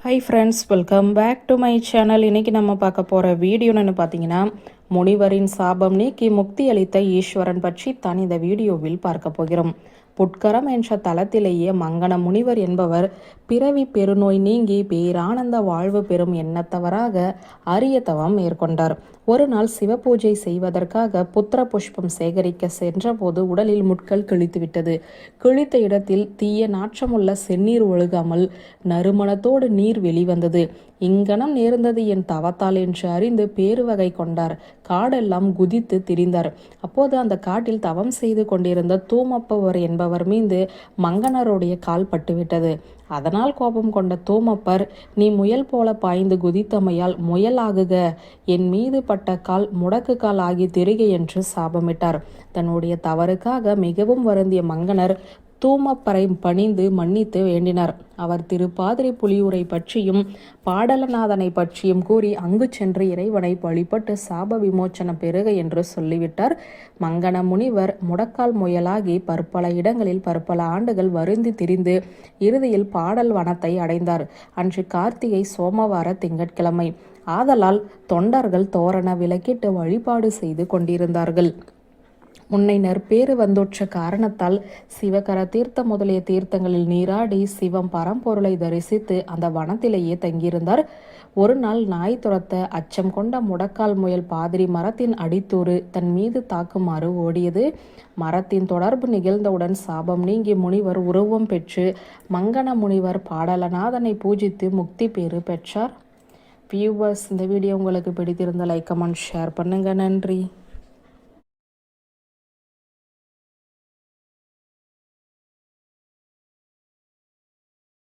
High friends, welcome back to my channel. இன்றைக்கி நம்ம பார்க்க போகிற வீடியோன்னு பார்த்தீங்கன்னா, முனிவரின் சாபம் நீக்கி முக்தி அளித்த ஈஸ்வரன் பற்றி தான் இந்த வீடியோவில் பார்க்க போகிறோம். புட்கரம் என்ற தலத்திலேயே மங்கன முனிவர் என்பவர் பிறவி பெருநோய் நீங்கி பேரானந்த வாழ்வு பெறும் எண்ணத்தவராக அரிய தவம் மேற்கொண்டார். ஒரு நாள் சிவபூஜை செய்வதற்காக புத்திர புஷ்பம் சேகரிக்க சென்றபோது உடலில் முட்கள் கிழித்துவிட்டது. கிழித்த இடத்தில் தீய நாற்றமுள்ள செந்நீர் ஒழுகாமல் நறுமணத்தோடு நீர் வெளிவந்தது. இங்கனம் நேர்ந்தது என் தவத்தால் என்று அறிந்து பேருவகை கொண்டார். காடெல்லாம் குதித்து திரிந்தார். அப்போது அந்த காட்டில் தவம் செய்து கொண்டிருந்த தூமப்பவர் என்பவர் மீது மங்கனருடைய கால் பட்டுவிட்டது. அதனால் கோபம் கொண்ட தூமப்பர், நீ முயல் போல பாய்ந்து குதித்தமையால் முயல் ஆகுக, என் மீது பட்ட கால் முடக்கு கால் ஆகி திரிக என்று சாபமிட்டார். தன்னுடைய தவறுக்காக மிகவும் வருந்திய மங்கனர் தூமப்பரை பணிந்து மன்னித்து வேண்டினார். அவர் திருப்பாதிரி புலியூரை பற்றியும் பாடலநாதனை பற்றியும் கூறி அங்கு சென்று இறைவனை வழிபட்டு சாப விமோச்சனம் பெறுக என்று சொல்லிவிட்டார். மங்கன முனிவர் முடக்கால் முயலாகி பற்பல இடங்களில் பற்பல ஆண்டுகள் வருந்தி திரிந்து இறுதியில் பாடல் வனத்தை அடைந்தார். அன்று கார்த்திகை சோமவார திங்கட்கிழமை. ஆதலால் தொண்டர்கள் தோரண விளக்கிட்டு வழிபாடு செய்து கொண்டிருந்தார்கள். முன்னை நற்பேறு வந்தோற்ற காரணத்தால் சிவகர தீர்த்தம் முதலிய தீர்த்தங்களில் நீராடி சிவம் பரம்பொருளை தரிசித்து அந்த வனத்திலேயே தங்கியிருந்தார். ஒரு நாள் நாய் துரத்த அச்சம் கொண்ட முடக்கால் முயல் பாதிரி மரத்தின் அடித்தூறு தன் மீது தாக்குமாறு ஓடியது. மரத்தின் தொடர்பு நிகழ்ந்தவுடன் சாபம் நீங்கி முனிவர் உருவம் பெற்று மங்கன முனிவர் பாடலநாதனை பூஜித்து முக்தி பேறு பெற்றார். வியூவர்ஸ், இந்த வீடியோ உங்களுக்கு பிடித்திருந்த லைக், கமெண்ட், ஷேர் பண்ணுங்க. நன்றி.